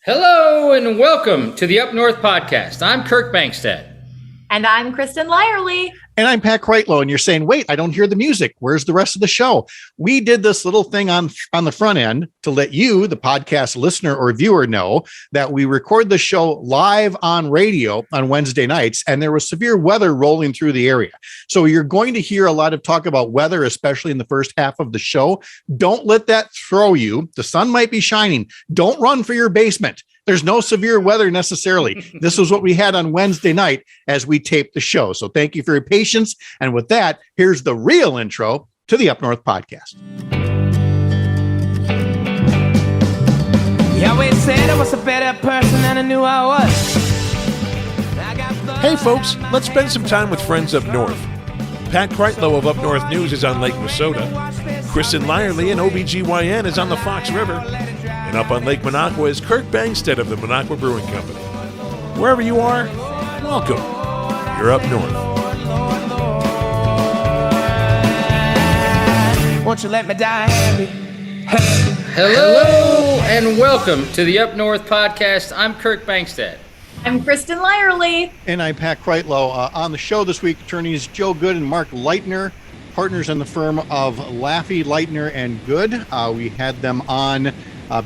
Hello and welcome to the Up North podcast. I'm Kirk Bankstead. And I'm Kristin Lyerly. And I'm Pat Kreitlow, and you're saying, wait, I don't hear the music. Where's the rest of the show? We did this little thing on the front end to let you, the podcast listener or viewer, know that we record the show live on radio on Wednesday nights, and there was severe weather rolling through the area. So you're going to hear a lot of talk about weather, especially in the first half of the show. Don't let that throw you. The sun might be shining. Don't run for your basement. There's no severe weather necessarily. This is what we had on Wednesday night as we taped the show. So thank you for your patience. And with that, here's the real intro to the Up North podcast. You always said I was a better person than I knew I was. Hey folks, let's spend some time with friends up north. Pat Kreitlow of Up North News is on Lake Minnesota. Kristin Lyerly and OBGYN is on the Fox River. And up on Lake Minocqua is Kirk Bankstead of the Minocqua Brewing Company. Wherever you are, welcome. You're up north. Won't you let me die happy? Hello and welcome to the Up North podcast. I'm Kirk Bankstead. I'm Kristin Lyerly. And I'm Pat Kreitlow. On the show this week, attorneys Joe Goode and Mark Leitner, partners in the firm of Laffey, Leitner, and Goode. We had them on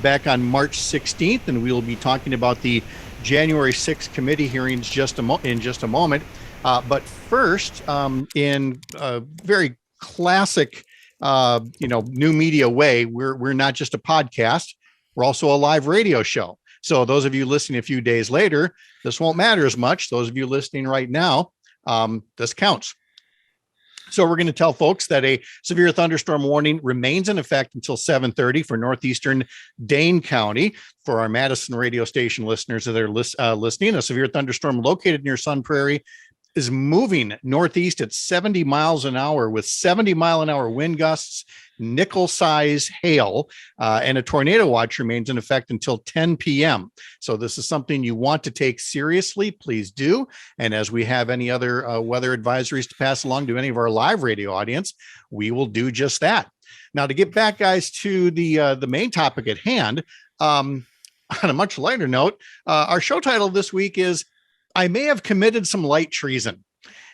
back on March 16th, and we will be talking about the January 6th committee hearings in just a moment. But first, in a very classic, new media way, we're not just a podcast, we're also a live radio show. So those of you listening a few days later, this won't matter as much. Those of you listening right now, this counts. So we're going to tell folks that a severe thunderstorm warning remains in effect until 7:30 for northeastern Dane County. For our Madison radio station listeners that are listening, a severe thunderstorm located near Sun Prairie is moving northeast at 70 miles an hour with 70-mile-an-hour wind gusts, nickel-size hail, and a tornado watch remains in effect until 10 p.m. So this is something you want to take seriously. Please do. And as we have any other weather advisories to pass along to any of our live radio audience, we will do just that. Now, to get back, guys, to the main topic at hand, on a much lighter note, our show title this week is I May Have Committed Some Light Treason.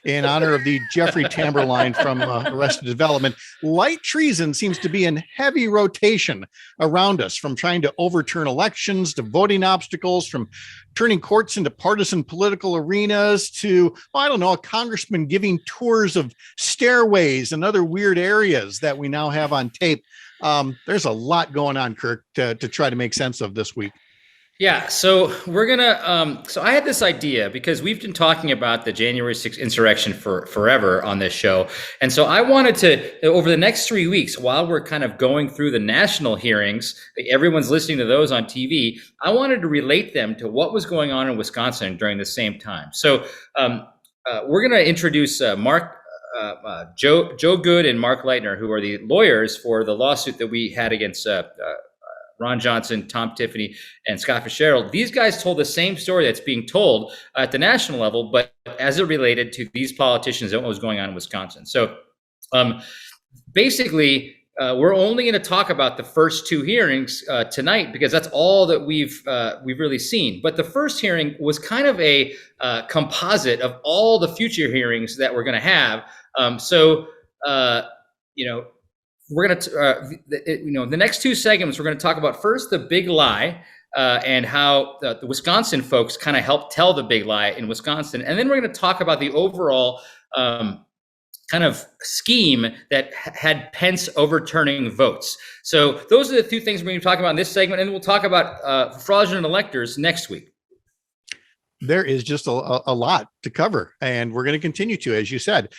In honor of the Jeffrey Tamberline from Arrested Development. Light treason seems to be in heavy rotation around us, from trying to overturn elections to voting obstacles, from turning courts into partisan political arenas to, a congressman giving tours of stairways and other weird areas that we now have on tape. There's a lot going on, Kirk, to try to make sense of this week. Yeah, so we're gonna. So I had this idea because we've been talking about the January 6th insurrection for forever on this show, and so I wanted to, over the next 3 weeks, while we're kind of going through the national hearings, everyone's listening to those on TV. I wanted to relate them to what was going on in Wisconsin during the same time. So we're gonna introduce Joe Goode and Mark Leitner, who are the lawyers for the lawsuit that we had against Ron Johnson, Tom Tiffany, and Scott Fitzgerald. These guys told the same story that's being told at the national level, but as it related to these politicians and what was going on in Wisconsin. So basically, we're only going to talk about the first two hearings tonight because that's all that we've really seen. But the first hearing was kind of a composite of all the future hearings that we're going to have. We're going to, the next two segments, we're going to talk about first the big lie and how the Wisconsin folks kind of helped tell the big lie in Wisconsin. And then we're going to talk about the overall kind of scheme that had Pence overturning votes. So those are the two things we're going to be talking about in this segment. And we'll talk about fraudulent electors next week. There is just a lot to cover, and we're going to continue to, as you said.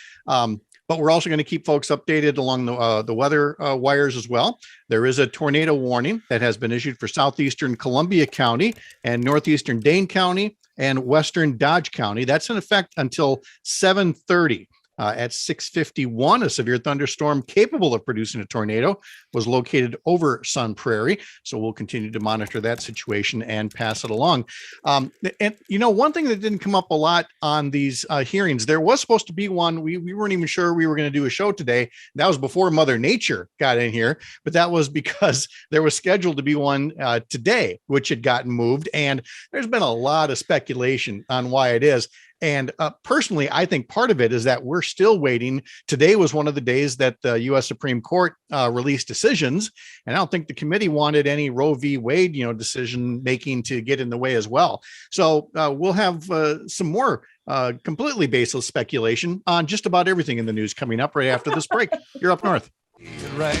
But we're also going to keep folks updated along the weather wires as well. There is a tornado warning that has been issued for southeastern Columbia County and northeastern Dane County and western Dodge County. That's in effect until 7:30. At 6:51, a severe thunderstorm capable of producing a tornado was located over Sun Prairie. So we'll continue to monitor that situation and pass it along. And one thing that didn't come up a lot on these hearings, there was supposed to be one. We weren't even sure we were going to do a show today. That was before Mother Nature got in here, but that was because there was scheduled to be one today, which had gotten moved. And there's been a lot of speculation on why it is. And personally, I think part of it is that we're still waiting. Today was one of the days that the U.S. Supreme Court released decisions, and I don't think the committee wanted any Roe v. Wade, decision making to get in the way as well. So we'll have some more completely baseless speculation on just about everything in the news coming up right after this break. You're Up North. Right.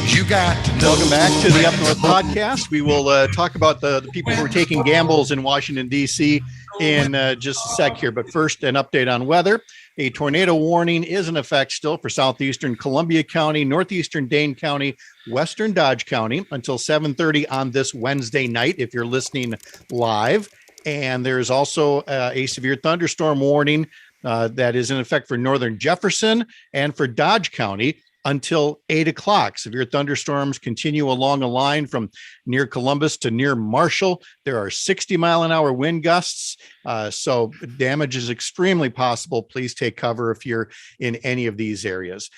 You got to know. Welcome back to the Up North podcast. We will talk about the people who are taking gambles in Washington, D.C. in just a sec here. But first, an update on weather. A tornado warning is in effect still for southeastern Columbia County, northeastern Dane County, western Dodge County until 7:30 on this Wednesday night, if you're listening live. And there's also a severe thunderstorm warning that is in effect for northern Jefferson and for Dodge County until 8 o'clock. Severe thunderstorms continue along a line from near Columbus to near Marshall. There are 60-mile-an-hour wind gusts, so damage is extremely possible. Please take cover if you're in any of these areas.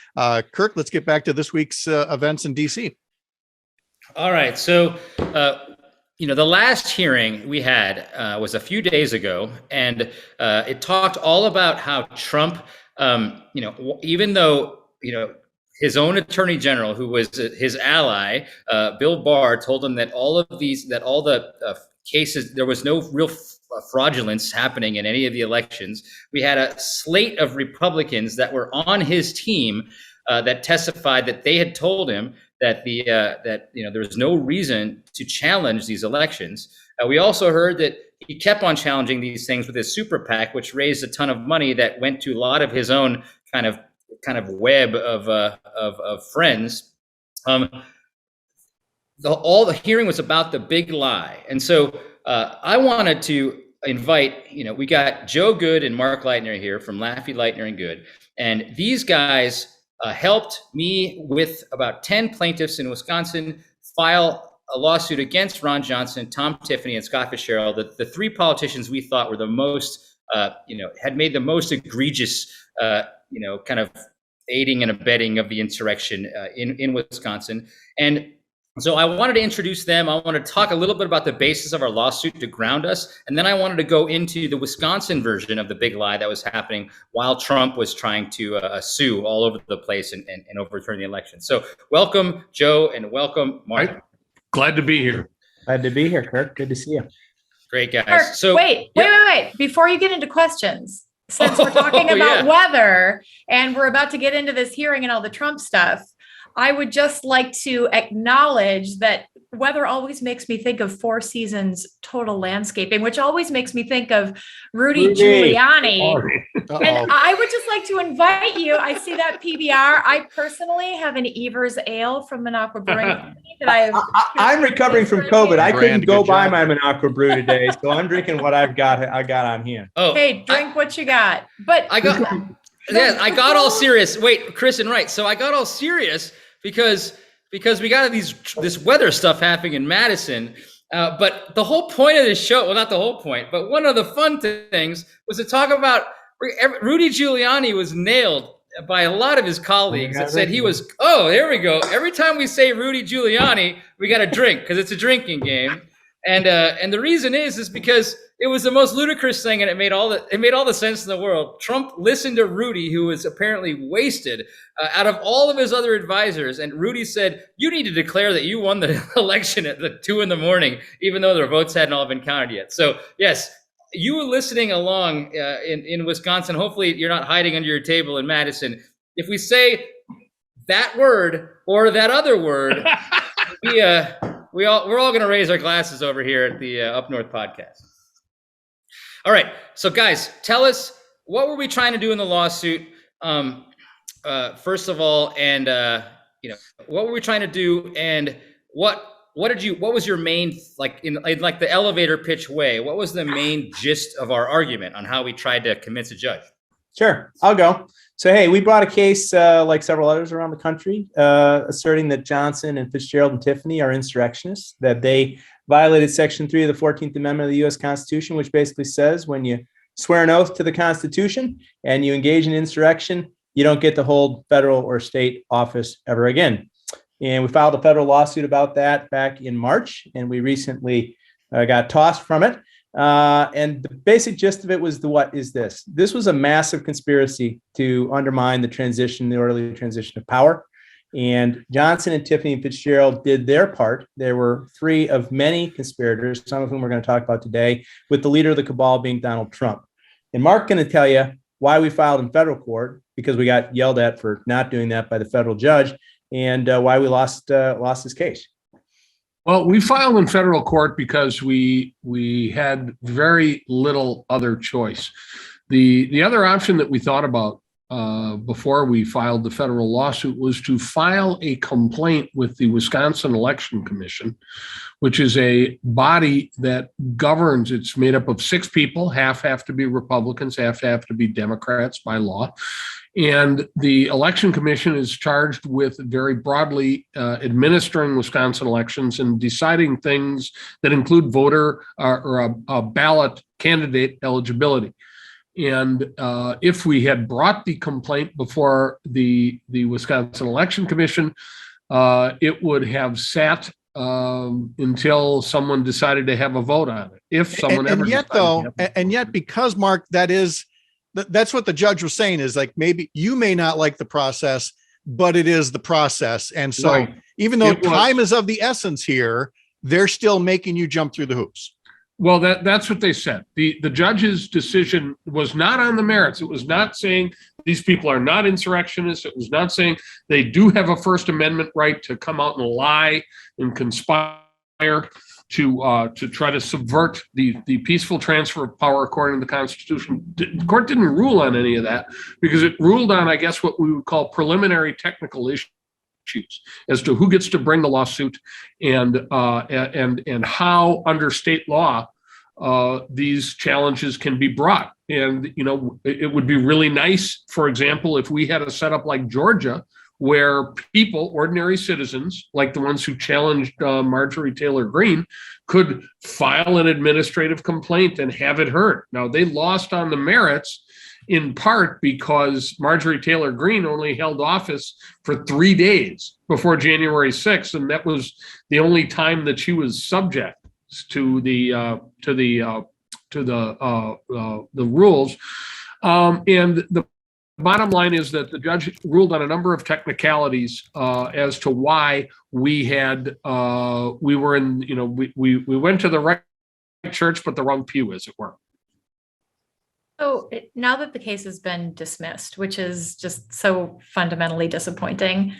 Kirk, let's get back to this week's events in D.C. All right. So, the last hearing we had was a few days ago, and it talked all about how Trump, even though, his own attorney general, who was his ally, Bill Barr, told him that all the cases, there was no real fraudulence happening in any of the elections. We had a slate of Republicans that were on his team that testified that they had told him that there was no reason to challenge these elections. We also heard that he kept on challenging these things with his super PAC, which raised a ton of money that went to a lot of his own kind of web of friends. The hearing was about the big lie. And so I wanted to invite, we got Joe Goode and Mark Leitner here from Laffey, Leitner and Goode. And these guys helped me with about 10 plaintiffs in Wisconsin file a lawsuit against Ron Johnson, Tom Tiffany, and Scott Fitzgerald, the three politicians we thought were the most, had made the most egregious, kind of aiding and abetting of the insurrection in Wisconsin. And so I wanted to introduce them. I want to talk a little bit about the basis of our lawsuit to ground us. And then I wanted to go into the Wisconsin version of the big lie that was happening while Trump was trying to sue all over the place and overturn the election. So welcome, Joe, and welcome, Mark. Right. Glad to be here. Glad to be here, Kirk. Good to see you. Great, guys. Kirk, So wait. Before you get into questions, since we're talking about weather and we're about to get into this hearing and all the Trump stuff, I would just like to acknowledge that weather always makes me think of Four Seasons Total Landscaping, which always makes me think of Rudy Giuliani. And I would just like to invite you. I see that PBR. I personally have an Evers Ale from Minocqua Brewing Company that I'm recovering from COVID. I couldn't go buy my Minocqua brew today, so I'm drinking what I got on hand. Oh, hey, drink what you got. But I got all serious. Wait, Kristin, right? So I got all serious because we got this weather stuff happening in Madison. But the whole point of this show, well, not the whole point, but one of the fun things was to talk about Rudy Giuliani was nailed by a lot of his colleagues that said he was, there we go. Every time we say Rudy Giuliani, we got to drink because it's a drinking game. And the reason is because it was the most ludicrous thing, and it made all the sense in the world. Trump listened to Rudy, who was apparently wasted, out of all of his other advisors, and Rudy said, "You need to declare that you won the election at 2 a.m, even though their votes hadn't all been counted yet." So yes, you were listening along in Wisconsin. Hopefully, you're not hiding under your table in Madison. If we say that word or that other word, we're all going to raise our glasses over here at the Up North podcast. All right. So guys, tell us, what were we trying to do in the lawsuit? First of all, and what were we trying to do, and what was your main, in the elevator pitch way, what was the main gist of our argument on how we tried to convince a judge? Sure, I'll go. So, hey, we brought a case like several others around the country, asserting that Johnson and Fitzgerald and Tiffany are insurrectionists, that they violated Section 3 of the 14th Amendment of the U.S. Constitution, which basically says when you swear an oath to the Constitution and you engage in insurrection, you don't get to hold federal or state office ever again. And we filed a federal lawsuit about that back in March, and we recently got tossed from it. And the basic gist of it was what is this? This was a massive conspiracy to undermine the orderly transition of power. And Johnson and Tiffany and Fitzgerald did their part. There were three of many conspirators, some of whom we're going to talk about today, with the leader of the cabal being Donald Trump. And Mark's going to tell you why we filed in federal court, because we got yelled at for not doing that by the federal judge, and why we lost this case. Well, we filed in federal court because we had very little other choice. The other option that we thought about before we filed the federal lawsuit was to file a complaint with the Wisconsin Election Commission, which is a body that governs. It's made up of 6 people. Half have to be Republicans, half have to be Democrats by law. And the Election Commission is charged with very broadly administering Wisconsin elections and deciding things that include voter or a ballot candidate eligibility. And if we had brought the complaint before the Wisconsin Election Commission, it would have sat until someone decided to have a vote on it. If someone ever and yet, because Mark, that's what the judge was saying, is like, maybe you may not like the process, but it is the process. And so Right. Even though time is of the essence here, they're still making you jump through the hoops. Well, that's what they said. The judge's decision was not on the merits. It was not saying these people are not insurrectionists. It was not saying they do have a First Amendment right to come out and lie and conspire to try to subvert the peaceful transfer of power according to the Constitution. The court didn't rule on any of that because it ruled on, I guess, what we would call preliminary technical issues as to who gets to bring the lawsuit and how under state law these challenges can be brought. And, it would be really nice, for example, if we had a setup like Georgia, where people, ordinary citizens, like the ones who challenged Marjorie Taylor Greene, could file an administrative complaint and have it heard. Now, they lost on the merits in part because Marjorie Taylor Greene only held office for 3 days before January 6th, and that was the only time that she was subject to the rules. And the bottom line is that the judge ruled on a number of technicalities as to why we went to the right church, but the wrong pew, as it were. So now that the case has been dismissed, which is just so fundamentally disappointing,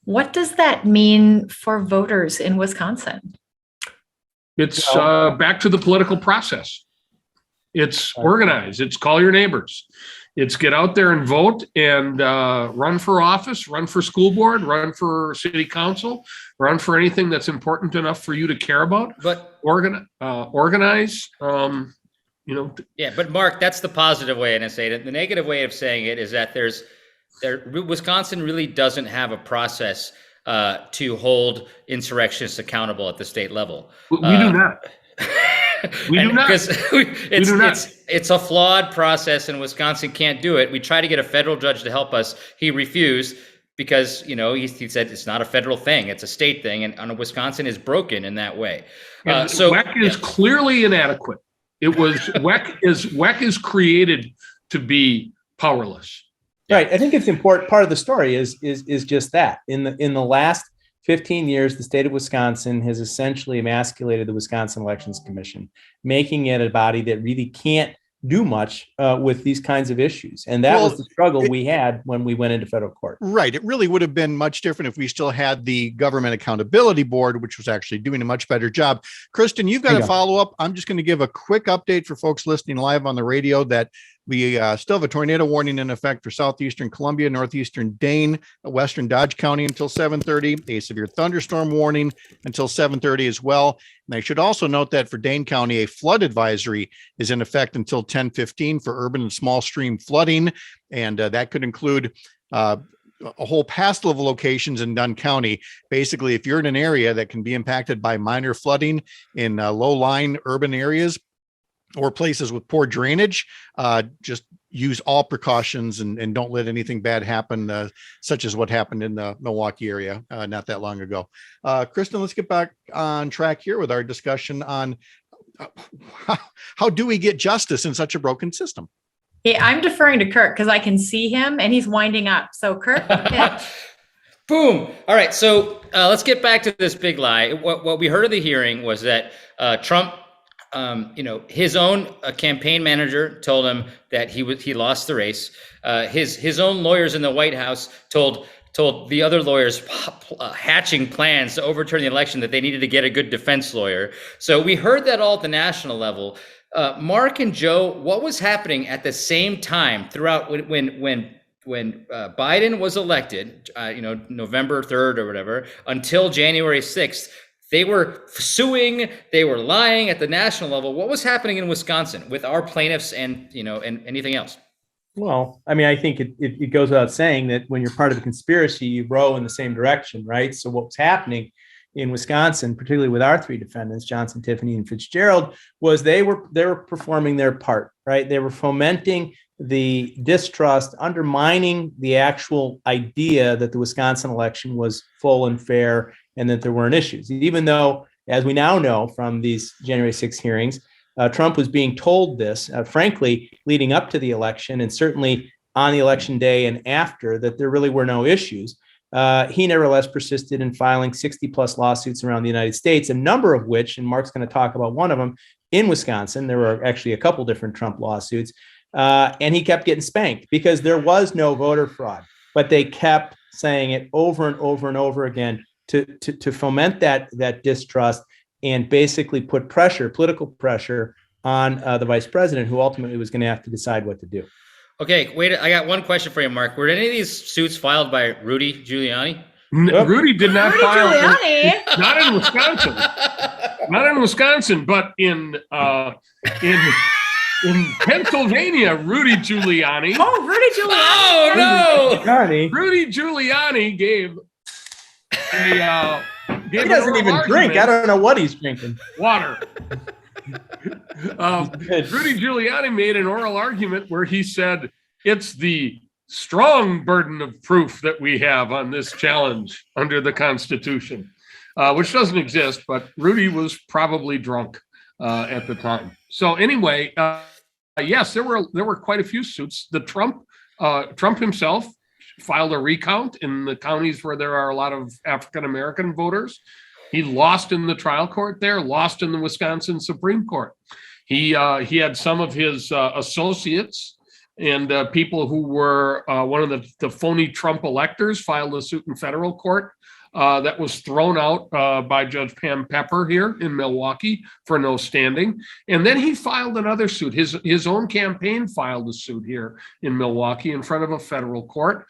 what does that mean for voters in Wisconsin? It's back to the political process. It's organize. It's call your neighbors. It's get out there and vote and run for office, run for school board, run for city council, run for anything that's important enough for you to care about. But organize. Yeah, but Mark, that's the positive way to say it. The negative way of saying it is that Wisconsin really doesn't have a process to hold insurrectionists accountable at the state level. We do not. We do not. Because it's a flawed process, and Wisconsin can't do it. We tried to get a federal judge to help us. He refused because he said it's not a federal thing; it's a state thing, and Wisconsin is broken in that way. WEC is clearly inadequate. It was WEC is created to be powerless. Right. I think it's important. Part of the story is just that. In the last 15 years, the state of Wisconsin has essentially emasculated the Wisconsin Elections Commission, making it a body that really can't do much with these kinds of issues. And that was the struggle we had when we went into federal court. Right. It really would have been much different if we still had the Government Accountability Board, which was actually doing a much better job. Kristin, you've got a follow-up. I'm just going to give a quick update for folks listening live on the radio that We still have a tornado warning in effect for southeastern Columbia, northeastern Dane, western Dodge County until 7:30. A severe thunderstorm warning until 7:30 as well. And I should also note that for Dane County, a flood advisory is in effect until 10:15 for urban and small stream flooding, and that could include a whole past level locations in Dunn County. Basically, if you're in an area that can be impacted by minor flooding in low-lying urban areas or places with poor drainage, just use all precautions and don't let anything bad happen, such as what happened in the Milwaukee area not that long ago. Kristin, let's get back on track here with our discussion on how do we get justice in such a broken system? Yeah, I'm deferring to Kirk because I can see him and he's winding up. So Kirk, yeah. Boom. All right. So let's get back to this big lie. What we heard of the hearing was that Trump, his own campaign manager told him that he lost the race. His own lawyers in the White House told the other lawyers hatching plans to overturn the election that they needed to get a good defense lawyer. So we heard that all at the national level. Mark and Joe, what was happening at the same time throughout when Biden was elected, November 3rd or whatever, until January 6th, they were suing, they were lying at the national level. What was happening in Wisconsin with our plaintiffs and anything else? Well, I mean, I think it goes without saying that when you're part of a conspiracy, you row in the same direction, right? So what was happening in Wisconsin, particularly with our three defendants, Johnson, Tiffany, and Fitzgerald, was they were performing their part, right? They were fomenting the distrust, undermining the actual idea that the Wisconsin election was full and fair and that there weren't issues. Even though, as we now know from these January 6 hearings, Trump was being told this, frankly, leading up to the election and certainly on the election day and after, that there really were no issues. He nevertheless persisted in filing 60 plus lawsuits around the United States, a number of which, and Mark's going to talk about one of them in Wisconsin. There were actually a couple different Trump lawsuits, and he kept getting spanked because there was no voter fraud, but they kept saying it over and over and over again to foment that distrust and basically put political pressure on the vice president, who ultimately was going to have to decide what to do. Okay, wait, I got one question for you, Mark. Were any of these suits filed by Rudy Giuliani? Rudy did not file. Giuliani? Not in Wisconsin. Not in Wisconsin, but in Pennsylvania, Rudy Giuliani. Oh, Rudy Giuliani. Oh, no. Rudy Giuliani gave a he doesn't even drink. I don't know what he's drinking. Water. Rudy Giuliani made an oral argument where he said it's the strong burden of proof that we have on this challenge under the Constitution, which doesn't exist, but Rudy was probably drunk at the time. So anyway, yes, there were quite a few suits. Trump himself filed a recount in the counties where there are a lot of African-American voters. He lost in the trial court there, lost in the Wisconsin Supreme Court. He had some of his associates and people who were one of the phony Trump electors filed a suit in federal court that was thrown out by Judge Pam Pepper here in Milwaukee for no standing. And then he filed another suit. His own campaign filed a suit here in Milwaukee in front of a federal court.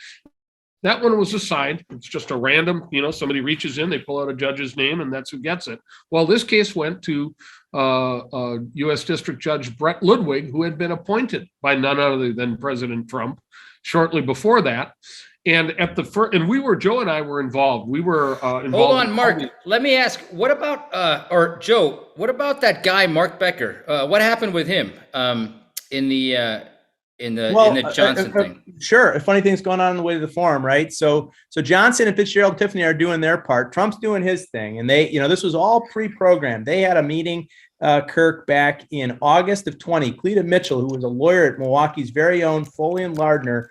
That one was assigned. It's just a random, somebody reaches in, they pull out a judge's name, and that's who gets it. Well, this case went to U.S. District Judge Brett Ludwig, who had been appointed by none other than President Trump shortly before that. And at the first, and Joe and I were involved. We were involved. Hold on, Mark. Let me ask, what about, or Joe, what about that guy, Mark Becker? What happened with him in the Johnson thing? Sure. A funny thing's going on the way to the forum, right? So Johnson and Fitzgerald and Tiffany are doing their part. Trump's doing his thing. And they, this was all pre-programmed. They had a meeting, Kirk, back in August of 20. Cleta Mitchell, who was a lawyer at Milwaukee's very own Foley and Lardner,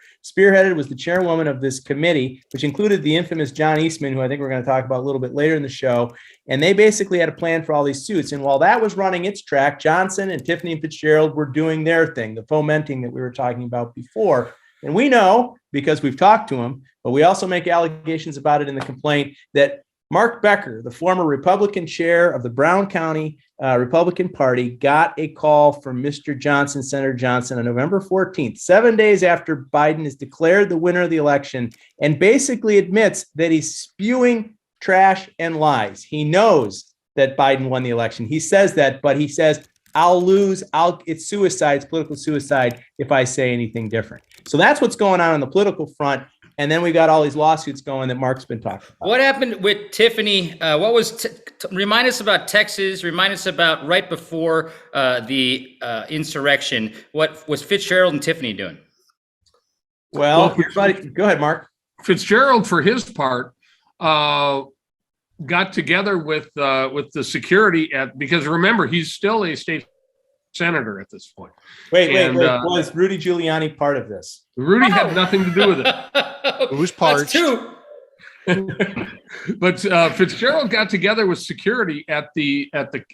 was the chairwoman of this committee, which included the infamous John Eastman, who I think we're going to talk about a little bit later in the show. And they basically had a plan for all these suits. And while that was running its track, Johnson and Tiffany and Fitzgerald were doing their thing, the fomenting that we were talking about before. And we know, because we've talked to them, but we also make allegations about it in the complaint, that Mark Becker, the former Republican chair of the Brown County Republican Party, got a call from Mr. Johnson, Senator Johnson, on November 14th, 7 days after Biden is declared the winner of the election, and basically admits that he's spewing trash and lies. He knows that Biden won the election. He says that, but he says, I'll lose. It's suicide. It's political suicide if I say anything different. So that's what's going on the political front. And then we got all these lawsuits going that Mark's been talking about. What happened with Tiffany? What was remind us about Texas? Remind us about right before the insurrection. What was Fitzgerald and Tiffany doing? Well, everybody, go ahead, Mark. Fitzgerald, for his part, got together with the security because remember, he's still a state senator at this point. Wait. Was Rudy Giuliani part of this? Rudy had nothing to do with it. Who's parched? But Fitzgerald got together with security at the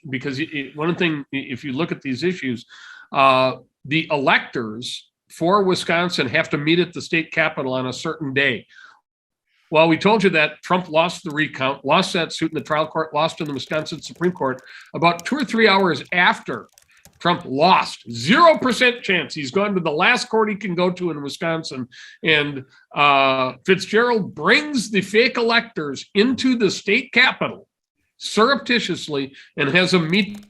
because one thing, if you look at these issues, the electors for Wisconsin have to meet at the state capitol on a certain day. Well, we told you that Trump lost the recount, lost that suit in the trial court, lost in the Wisconsin Supreme Court about 2 or 3 hours after Trump lost. 0% chance. He's gone to the last court he can go to in Wisconsin. And Fitzgerald brings the fake electors into the state capitol surreptitiously and has them meet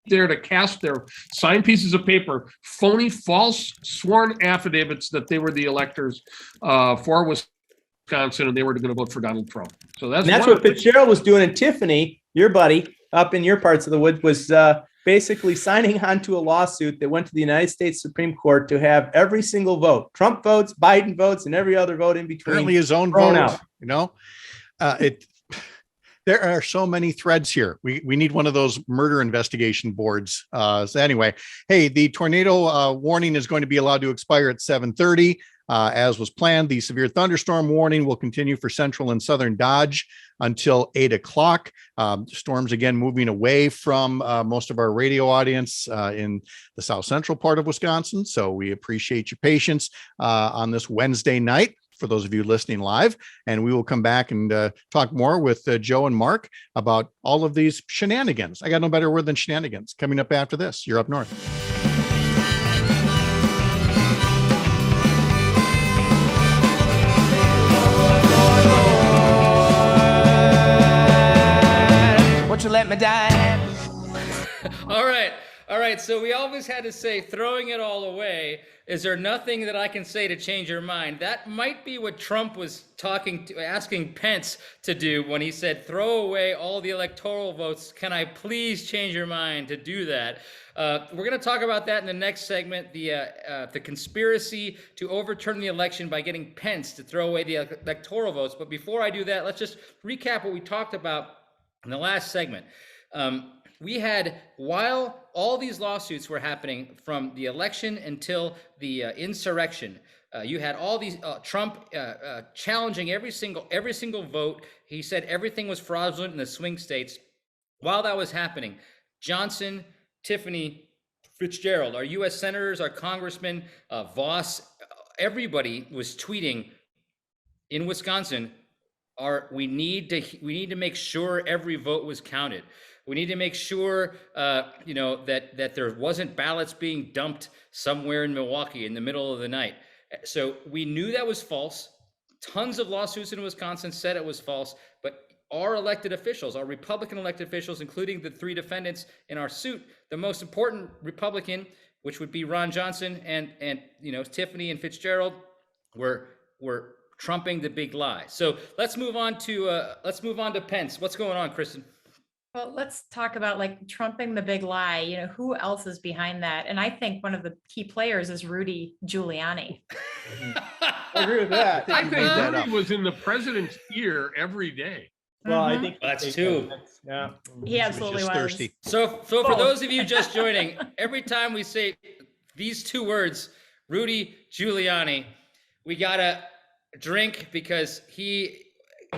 there to cast their signed pieces of paper, phony, false sworn affidavits that they were the electors for Wisconsin and they were going to vote for Donald Trump. So that's what Fitzgerald was doing. And Tiffany, your buddy up in your parts of the woods, was basically signing on to a lawsuit that went to the United States Supreme Court to have every single vote, Trump votes, Biden votes, and every other vote in between. Apparently his own vote, out. You know, there are so many threads here. We need one of those murder investigation boards. So anyway, hey, the tornado warning is going to be allowed to expire at 7:30. As was planned, the severe thunderstorm warning will continue for central and southern Dodge until 8 o'clock. Storms again moving away from most of our radio audience in the south central part of Wisconsin. So we appreciate your patience on this Wednesday night for those of you listening live. And we will come back and talk more with Joe and Mark about all of these shenanigans. I got no better word than shenanigans coming up after this. You're Up North. You let me die. All right. So we always had to say, throwing it all away. Is there nothing that I can say to change your mind? That might be what Trump was asking Pence to do when he said, throw away all the electoral votes. Can I please change your mind to do that? We're going to talk about that in the next segment, the conspiracy to overturn the election by getting Pence to throw away the electoral votes. But before I do that, let's just recap what we talked about in the last segment. We had, while all these lawsuits were happening from the election until the insurrection, you had all these Trump challenging every single vote. He said everything was fraudulent in the swing states. While that was happening, Johnson, Tiffany, Fitzgerald, our U.S. senators, our congressmen, Voss, everybody was tweeting in Wisconsin. We need to make sure every vote was counted. We need to make sure, that there wasn't ballots being dumped somewhere in Milwaukee in the middle of the night. So we knew that was false. Tons of lawsuits in Wisconsin said it was false, but our elected officials, our Republican elected officials, including the 3 defendants in our suit, the most important Republican, which would be Ron Johnson and Tiffany and Fitzgerald, were trumping the big lie. So let's move on to Pence. What's going on, Kristin? Well, let's talk about trumping the big lie. Who else is behind that? And I think one of the key players is Rudy Giuliani. I agree with that. I think Rudy was in the president's ear every day. Well, I think that's true. Yeah, he absolutely was. Thirsty. So for those of you just joining, every time we say these 2 words, Rudy Giuliani, we gotta drink because he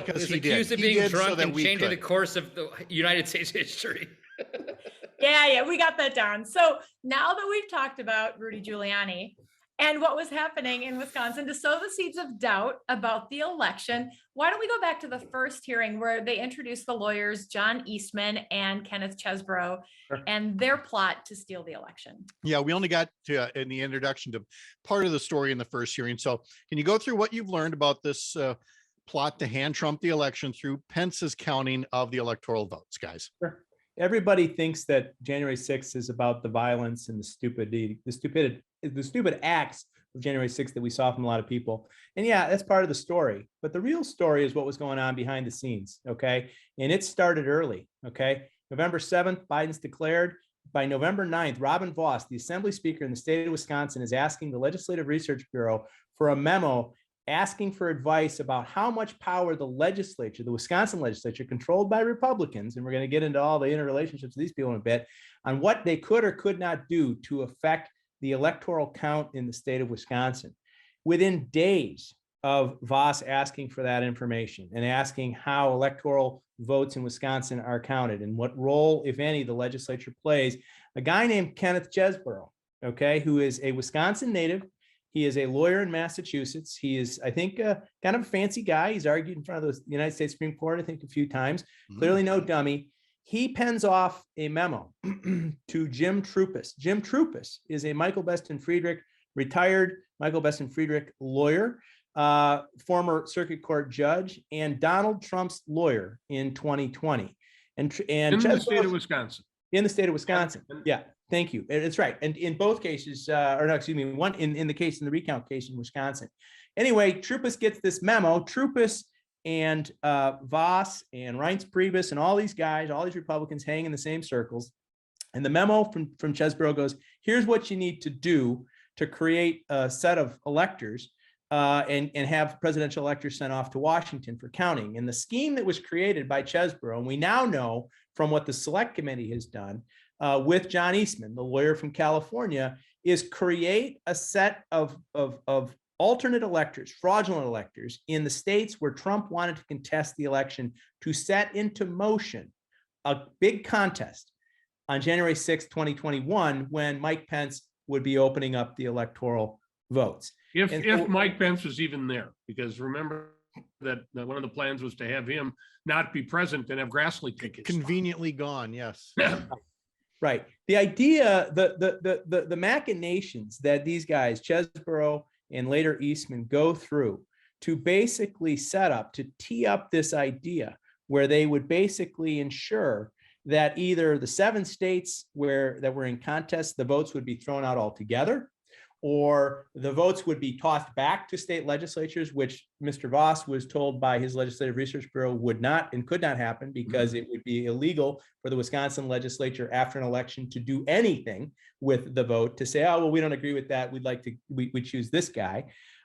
is accused of being drunk and changing the course of the United States history. Yeah, we got that down. So now that we've talked about Rudy Giuliani, and what was happening in Wisconsin to sow the seeds of doubt about the election. Why don't we go back to the first hearing where they introduced the lawyers, John Eastman and Kenneth Chesbrough, and their plot to steal the election? Yeah, we only got to in the introduction to part of the story in the first hearing. So can you go through what you've learned about this plot to hand Trump the election through Pence's counting of the electoral votes, guys? Sure. Everybody thinks that January 6th is about the violence and the stupid acts of January 6th that we saw from a lot of people. And yeah, that's part of the story. But the real story is what was going on behind the scenes. Okay. And it started early. Okay. November 7th, Biden's declared. By November 9th, Robin Vos, the assembly speaker in the state of Wisconsin, is asking the Legislative Research Bureau for a memo asking for advice about how much power the legislature, the Wisconsin legislature, controlled by Republicans, and we're going to get into all the interrelationships of these people in a bit, on what they could or could not do to affect the electoral count in the state of Wisconsin. Within days of Vos asking for that information and asking how electoral votes in Wisconsin are counted and what role, if any, the legislature plays, a guy named Kenneth Chesbrough, okay, who is a Wisconsin native. He is a lawyer in Massachusetts. He is, I think, kind of a fancy guy. He's argued in front of the United States Supreme Court, I think, a few times. Clearly no dummy. He pens off a memo to Jim Troupis. Jim Troupis is a Michael Beston Friedrich, retired Michael Beston Friedrich lawyer, former circuit court judge, and Donald Trump's lawyer in 2020. And in the state of Wisconsin. In the state of Wisconsin. Yeah. Thank you. It's right. And in both cases, or no, excuse me, one in the case, in the recount case in Wisconsin. Anyway, Troupis gets this memo. Troupis and Vos and Reince Priebus and all these guys, all these Republicans hang in the same circles. And the memo from Chesbrough goes, here's what you need to do to create a set of electors and have presidential electors sent off to Washington for counting. And the scheme that was created by Chesbrough, and we now know from what the select committee has done, with John Eastman, the lawyer from California, is create a set of alternate electors, fraudulent electors in the states where Trump wanted to contest the election, to set into motion a big contest on January 6, 2021, when Mike Pence would be opening up the electoral votes. If Mike Pence was even there, because remember that one of the plans was to have him not be present and have Grassley take his conveniently gone. Yes. Right. The idea, the machinations that these guys, Chesbrough and later Eastman, go through to basically set up, to tee up this idea where they would basically ensure that either the 7 states that were in contest, the votes would be thrown out altogether, or the votes would be tossed back to state legislatures, which Mr. Vos was told by his Legislative Research Bureau would not and could not happen, because it would be illegal for the Wisconsin legislature after an election to do anything with the vote, to say, oh, well, we don't agree with that. We choose this guy.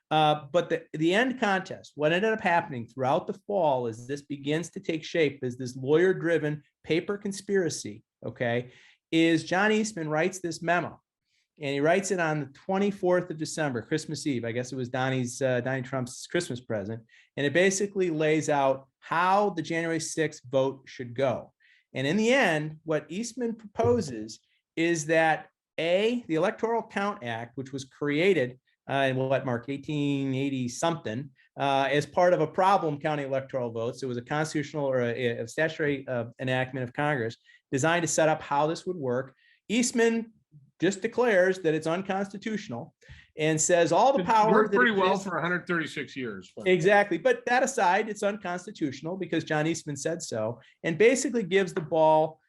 But the end contest, what ended up happening throughout the fall, as this begins to take shape, as this lawyer-driven paper conspiracy, okay, is John Eastman writes this memo. And he writes it on the 24th of December, Christmas Eve. I guess it was Donnie Trump's Christmas present. And it basically lays out how the January 6th vote should go. And in the end, what Eastman proposes is that the Electoral Count Act, which was created in 1880 something, as part of a problem counting electoral votes. It was a constitutional or a statutory enactment of Congress designed to set up how this would work. Eastman just declares that it's unconstitutional and says all the power. Worked pretty well for 136 years. Exactly. But that aside, it's unconstitutional because John Eastman said so, and basically gives the ball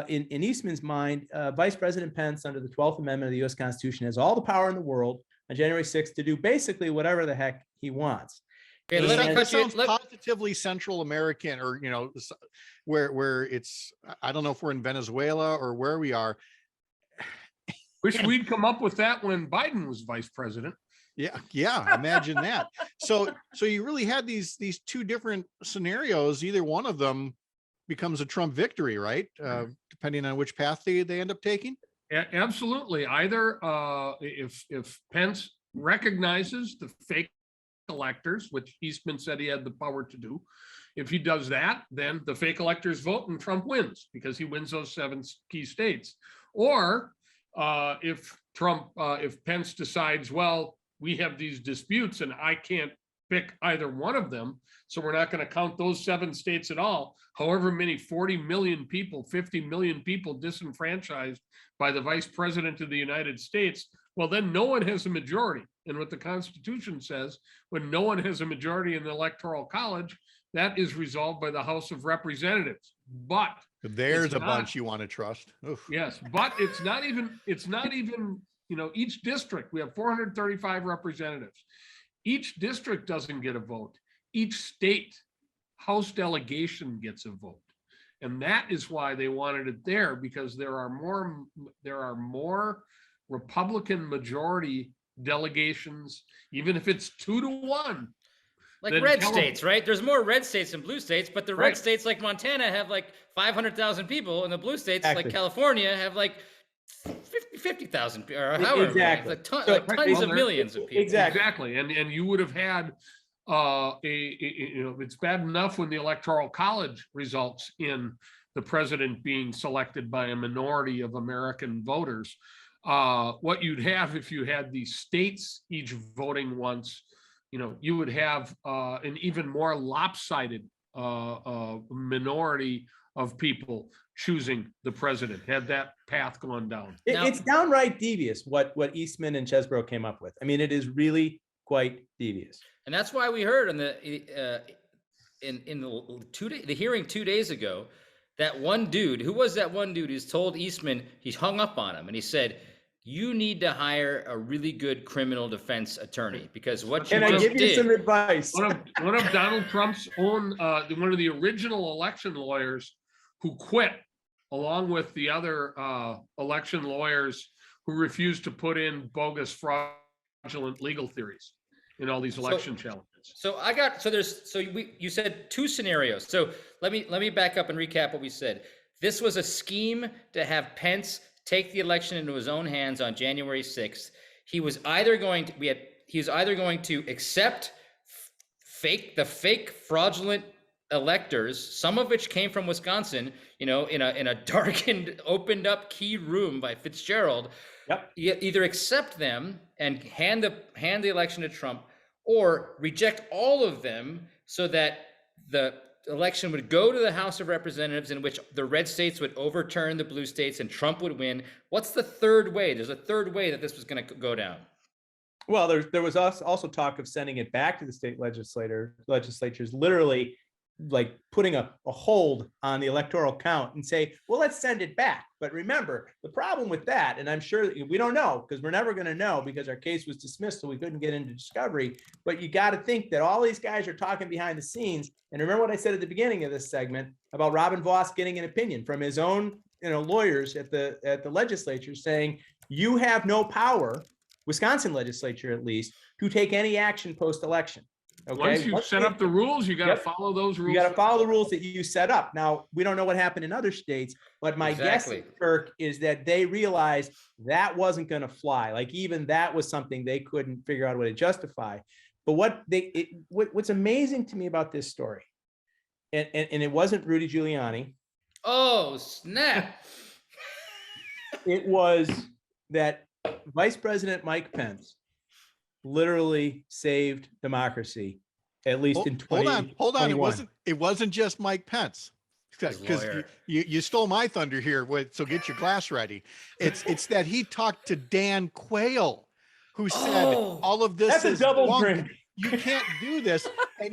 in Eastman's mind. Vice President Pence, under the 12th Amendment of the U.S. Constitution, has all the power in the world on January 6th to do basically whatever the heck he wants. Okay, that sounds positively Central American, or where it's, I don't know if we're in Venezuela or where we are. Wish we'd come up with that when Biden was vice president. Yeah, imagine that. So you really had these 2 different scenarios. Either one of them becomes a Trump victory, right? Depending on which path they end up taking. Absolutely. Either if Pence recognizes the fake electors, which Eastman said he had the power to do, if he does that, then the fake electors vote and Trump wins because he wins those 7 key states. Or if Trump, if Pence decides, well, we have these disputes and I can't pick either one of them, so we're not going to count those 7 states at all. However many 40 million people, 50 million people disenfranchised by the vice president of the United States, well, then no one has a majority. And what the Constitution says, when no one has a majority in the Electoral College, that is resolved by the House of Representatives. But there's a bunch you want to trust. Oof. Yes, but it's not even, each district, we have 435 representatives. Each district doesn't get a vote. Each state House delegation gets a vote. And that is why they wanted it there, because there are more Republican majority delegations, even if it's 2-1. Like red states, right? There's more red states than blue states, but the red states like Montana have like 500,000 people, and the blue states like California have like 50,000 or however, exactly. Tons of millions of people. Exactly. And you would have had it's bad enough when the Electoral College results in the president being selected by a minority of American voters. What you'd have if you had these states each voting once, you would have an even more lopsided minority of people choosing the president, had that path gone down. It's downright devious what Eastman and Chesbrough came up with. I mean, it is really quite devious. And that's why we heard in the hearing 2 days ago, that one dude, who was that one dude who's told Eastman, he's hung up on him, and he said, you need to hire a really good criminal defense attorney, because what you just did. Can I give you some advice? One of Donald Trump's own, one of the original election lawyers who quit, along with the other election lawyers who refused to put in bogus, fraudulent legal theories in all these election challenges. You said 2 scenarios. So let me back up and recap what we said. This was a scheme to have Pence take the election into his own hands on January 6th. He was either going to accept the fake fraudulent electors, some of which came from Wisconsin, in a darkened, opened up key room by Fitzgerald. Yep. Either accept them and hand the election to Trump, or reject all of them so that the election would go to the House of Representatives, in which the red states would overturn the blue states and Trump would win. What's the third way? There's a third way that this was going to go down. Well, there was also talk of sending it back to the state legislatures, literally like putting a hold on the electoral count and say, well, let's send it back. But remember, the problem with that, and I'm sure we don't know, because we're never going to know, because our case was dismissed, so we couldn't get into discovery. But you got to think that all these guys are talking behind the scenes. And remember what I said at the beginning of this segment about Robin Voss getting an opinion from his own lawyers at the legislature saying, you have no power, Wisconsin legislature at least, to take any action post-election. Okay. Once you set up the rules, you got to follow those rules. You got to follow the rules that you set up. Now, we don't know what happened in other states, but my guess, Kirk, is that they realized that wasn't going to fly. Like even that was something they couldn't figure out a way to justify. But what's amazing to me about this story, and it wasn't Rudy Giuliani. Oh, snap. It was that Vice President Mike Pence literally saved democracy, at least in 2021. Hold on. It wasn't just Mike Pence, because you stole my thunder here. So get your glass ready. It's that he talked to Dan Quayle, who said all of this is wrong. You can't do this. And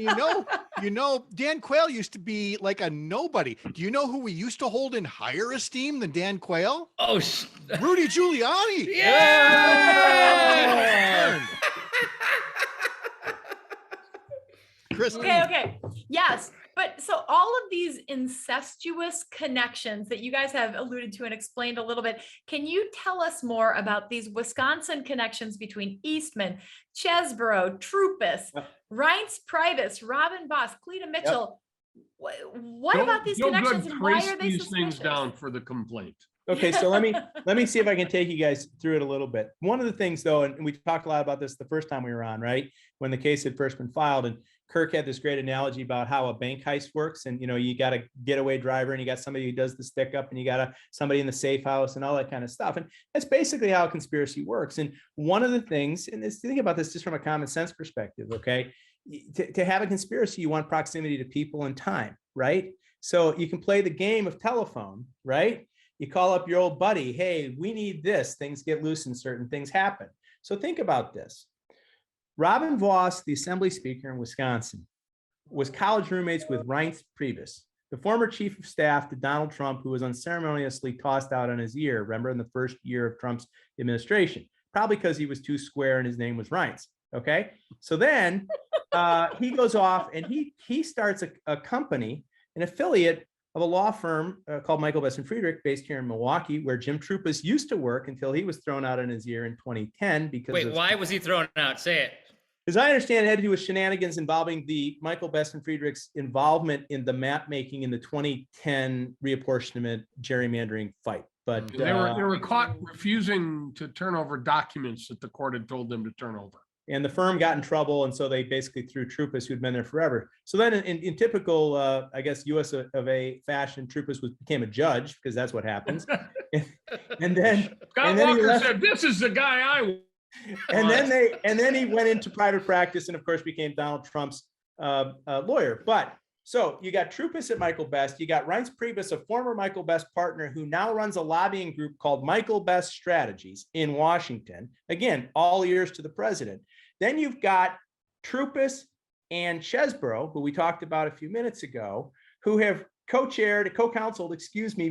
Dan Quayle used to be like a nobody. Do you know who we used to hold in higher esteem than Dan Quayle? Rudy Giuliani. Yeah. Kristin. Okay. Yes. But so all of these incestuous connections that you guys have alluded to and explained a little bit, can you tell us more about these Wisconsin connections between Eastman, Chesbrough, Troupis, Reince Priebus, Robin Voss, Cleta Mitchell? Yep. What about these connections and why are they these suspicious? things down for the complaint? Okay, so let me see if I can take you guys through it a little bit. One of the things, though, and we talked a lot about this the first time we were on, right? When the case had first been filed, and Kirk had this great analogy about how a bank heist works. And, you got a getaway driver and you got somebody who does the stick up and you got somebody in the safe house and all that kind of stuff. And that's basically how a conspiracy works. And one of the things, and think about this just from a common sense perspective, okay? To have a conspiracy, you want proximity to people and time, right? So you can play the game of telephone, right? You call up your old buddy, hey, we need this. Things get loose and certain things happen. So think about this. Robin Vos, the assembly speaker in Wisconsin, was college roommates with Reince Priebus, the former chief of staff to Donald Trump, who was unceremoniously tossed out on his ear, remember, in the first year of Trump's administration, probably because he was too square and his name was Reince. Okay. So then he goes off and he starts a company, an affiliate of a law firm called Michael Best and Friedrich, based here in Milwaukee, where Jim Trupis used to work until he was thrown out on his ear in 2010. Because why was he thrown out? Say it. As I understand, it had to do with shenanigans involving the Michael Best and Friedrich's involvement in the map making in the 2010 reapportionment gerrymandering fight. But they were caught refusing to turn over documents that the court had told them to turn over. And the firm got in trouble, and so they basically threw Trupis, who'd been there forever. So then, in typical, I guess, U.S. of A fashion, Trupis became a judge, because that's what happens. and then Scott Walker said, "This is the guy I want." And then he went into private practice, and of course became Donald Trump's lawyer. But so you got Trupis at Michael Best, you got Reince Priebus, a former Michael Best partner who now runs a lobbying group called Michael Best Strategies in Washington. Again, all ears to the president. Then you've got Trupis and Chesbrough, who we talked about a few minutes ago, who have co-counseled,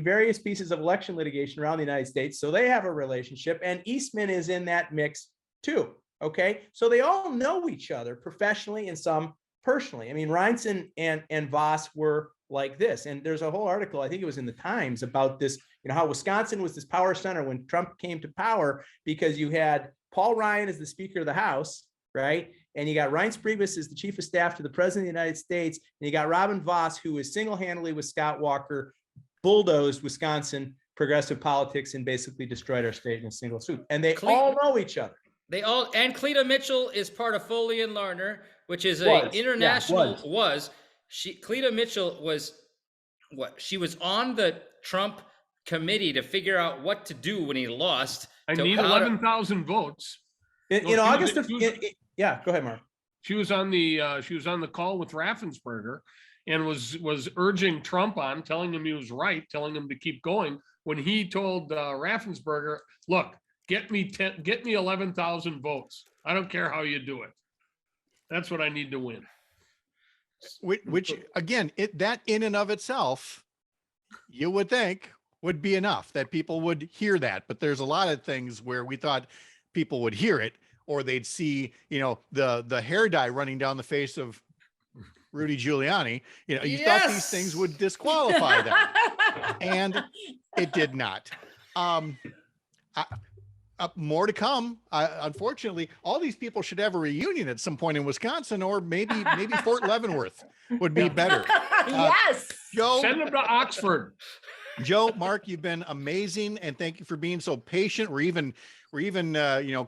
various pieces of election litigation around the United States. So they have a relationship, and Eastman is in that mix too. Okay. So they all know each other professionally and some personally. I mean, Reince and Vos were like this. And there's a whole article, I think it was in the Times, about this, how Wisconsin was this power center when Trump came to power, because you had Paul Ryan as the Speaker of the House, right? And you got Reince Priebus as the chief of staff to the president of the United States. And you got Robin Vos, who is single-handedly with Scott Walker, bulldozed Wisconsin progressive politics and basically destroyed our state in a single swoop. And they all know each other. And Cleta Mitchell is part of Foley and Larner, which is a international Cleta Mitchell was she was on the Trump committee to figure out what to do when he lost. I need 11,000 votes. In August of yeah, go ahead, Mark. She was on the call with Raffensperger and was urging Trump on, telling him he was right, telling him to keep going, when he told Raffensperger, look, get me 11,000 votes. I don't care how you do it. That's what I need to win. Which again, that in and of itself, you would think would be enough that people would hear that. But there's a lot of things where we thought people would hear it, or they'd see, the hair dye running down the face of Rudy Giuliani. You thought these things would disqualify them, and it did not. More to come. Unfortunately, all these people should have a reunion at some point in Wisconsin, or maybe Fort Leavenworth would be better. Yes. Joe, send them to Oxford. Joe, Mark, you've been amazing, and thank you for being so patient. We're even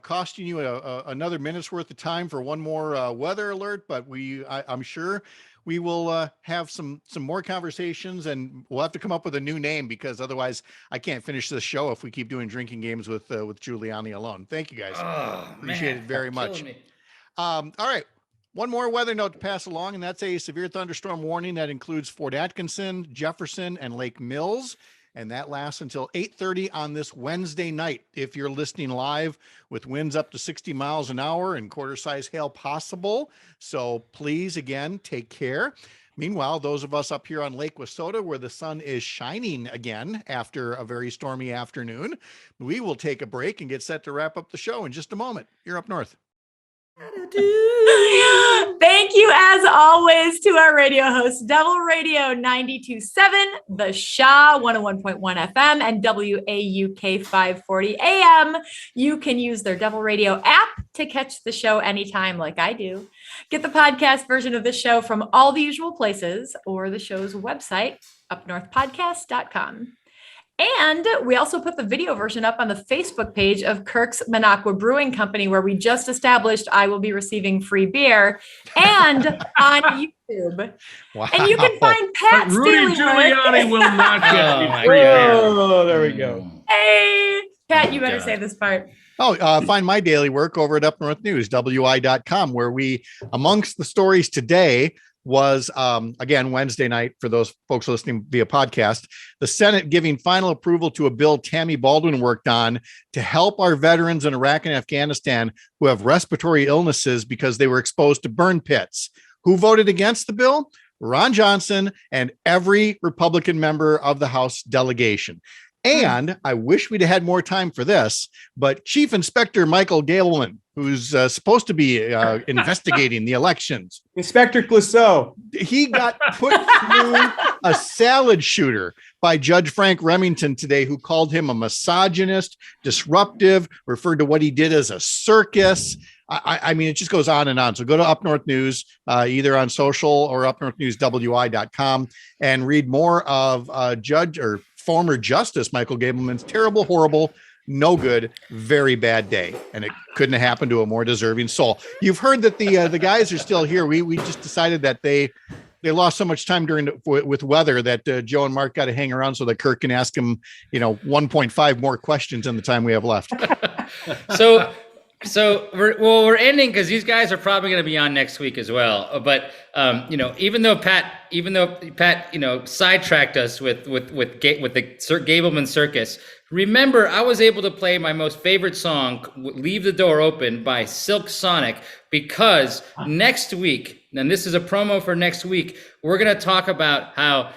costing you another minute's worth of time for one more weather alert, but I'm sure we will have some more conversations, and we'll have to come up with a new name, because otherwise I can't finish this show if we keep doing drinking games with Giuliani alone. Thank you guys. Appreciate it very much. All right. One more weather note to pass along, and that's a severe thunderstorm warning that includes Fort Atkinson, Jefferson, and Lake Mills. And that lasts until 8:30 on this Wednesday night. If you're listening live, with winds up to 60 miles an hour and quarter-size hail possible. So please, again, take care. Meanwhile, those of us up here on Lake Wissota, where the sun is shining again after a very stormy afternoon, we will take a break and get set to wrap up the show in just a moment. You're up north. Thank you, as always, to our radio hosts, Devil Radio 92.7, The Shaw 101.1 FM, and WAUK 540 AM. You can use their Devil Radio app to catch the show anytime, like I do. Get the podcast version of the show from all the usual places, or the show's website, upnorthpodcast.com. And we also put the video version up on the Facebook page of Kirk's Minocqua Brewing Company, where we just established I will be receiving free beer, and on YouTube. Wow. And you can find Pat But Rudy Giuliani will not get free beer. Oh, there we go. Hey, Pat, you better say this part. Find my daily work over at Up North News, WI.com, where we, amongst the stories today, was again Wednesday night for those folks listening via podcast, the Senate giving final approval to a bill Tammy Baldwin worked on to help our veterans in Iraq and Afghanistan who have respiratory illnesses because they were exposed to burn pits. Who voted against the bill? Ron Johnson and every Republican member of the House delegation. And I wish we'd had more time for this, but Chief Inspector Michael Gableman, who's supposed to be investigating the elections. Inspector Clouseau. He got put through a salad shooter by Judge Frank Remington today, who called him a misogynist, disruptive, referred to what he did as a circus. I mean, it just goes on and on. So go to Up North News, either on social or upnorthnewswi.com, and read more of Judge or former Justice Michael Gableman's terrible, horrible, no good, very bad day. And it couldn't have happened to a more deserving soul. You've heard that the guys are still here. We just decided that they lost so much time with weather that Joe and Mark got to hang around so that Kirk can ask them, 1.5 more questions in the time we have left. So we're ending because these guys are probably going to be on next week as well. But even though Pat, sidetracked us with the Gableman Circus, remember I was able to play my most favorite song, "Leave the Door Open" by Silk Sonic, because next week, and this is a promo for next week, we're going to talk about how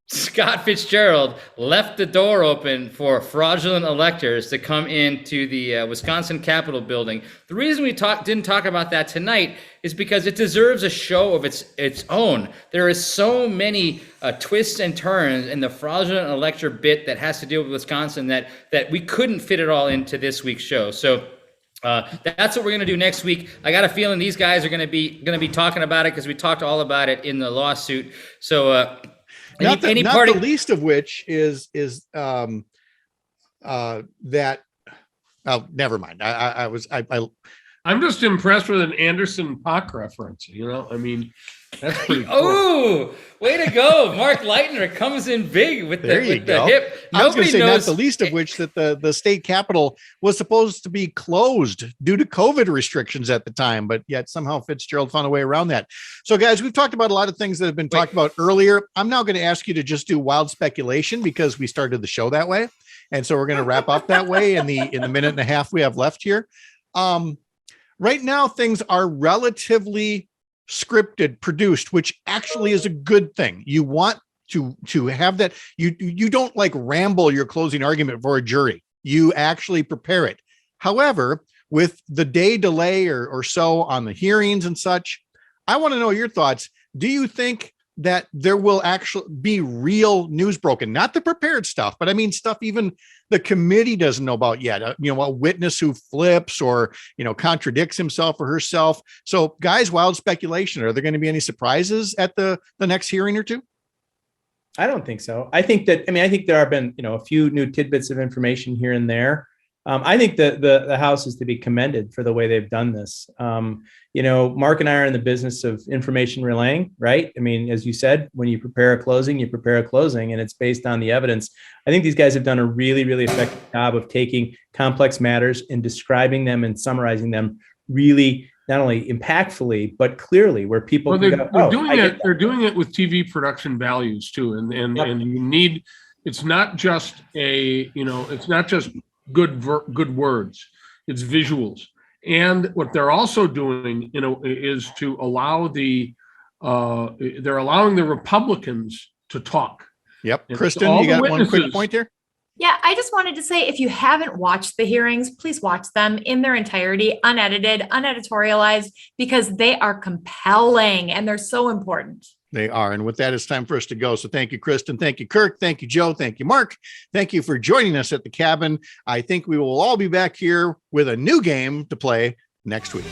Scott Fitzgerald left the door open for fraudulent electors to come into the Wisconsin Capitol building. The reason we didn't talk about that tonight is because it deserves a show of its own. There is so many twists and turns in the fraudulent elector bit that has to deal with Wisconsin that we couldn't fit it all into this week's show. So that's what we're going to do next week. I got a feeling these guys are going to be talking about it because we talked all about it in the lawsuit. So not the least of which is that. Oh, never mind. I'm just impressed with an Anderson Paak reference. I mean, that's pretty cool. Oh, way to go. Mark Leitner comes in big with the hip. I was going to say, not the least of which that the state capitol was supposed to be closed due to COVID restrictions at the time, but yet somehow Fitzgerald found a way around that. So guys, we've talked about a lot of things that have been talked about earlier. I'm now going to ask you to just do wild speculation because we started the show that way. And so we're going to wrap up that way in the minute and a half we have left here. Right now, things are relatively scripted, produced, which actually is a good thing. You want to have that. You don't like ramble your closing argument for a jury. You actually prepare it. However, with the day delay or so on the hearings and such, I want to know your thoughts. Do you think that there will actually be real news broken, not the prepared stuff, but I mean stuff even the committee doesn't know about yet? A witness who flips or contradicts himself or herself. So guys, wild speculation. Are there going to be any surprises at the next hearing or two? I don't think so. I think there have been a few new tidbits of information here and there. I think that the House is to be commended for the way they've done this. Mark and I are in the business of information relaying, right? I mean, as you said, when you prepare a closing, and it's based on the evidence. I think these guys have done a really, really effective job of taking complex matters and describing them and summarizing them really not only impactfully, but clearly where people they're doing it with TV production values too. And you need, it's not just good words, it's visuals. And what they're also doing, is to allow they're allowing the Republicans to talk. Yep. And Kristin, you got one quick point here? Yeah, I just wanted to say, if you haven't watched the hearings, please watch them in their entirety, unedited, uneditorialized, because they are compelling and they're so important. They are. And with that, it's time for us to go. So thank you, Kristin. Thank you, Kirk. Thank you, Joe. Thank you, Mark. Thank you for joining us at the cabin. I think we will all be back here with a new game to play next week.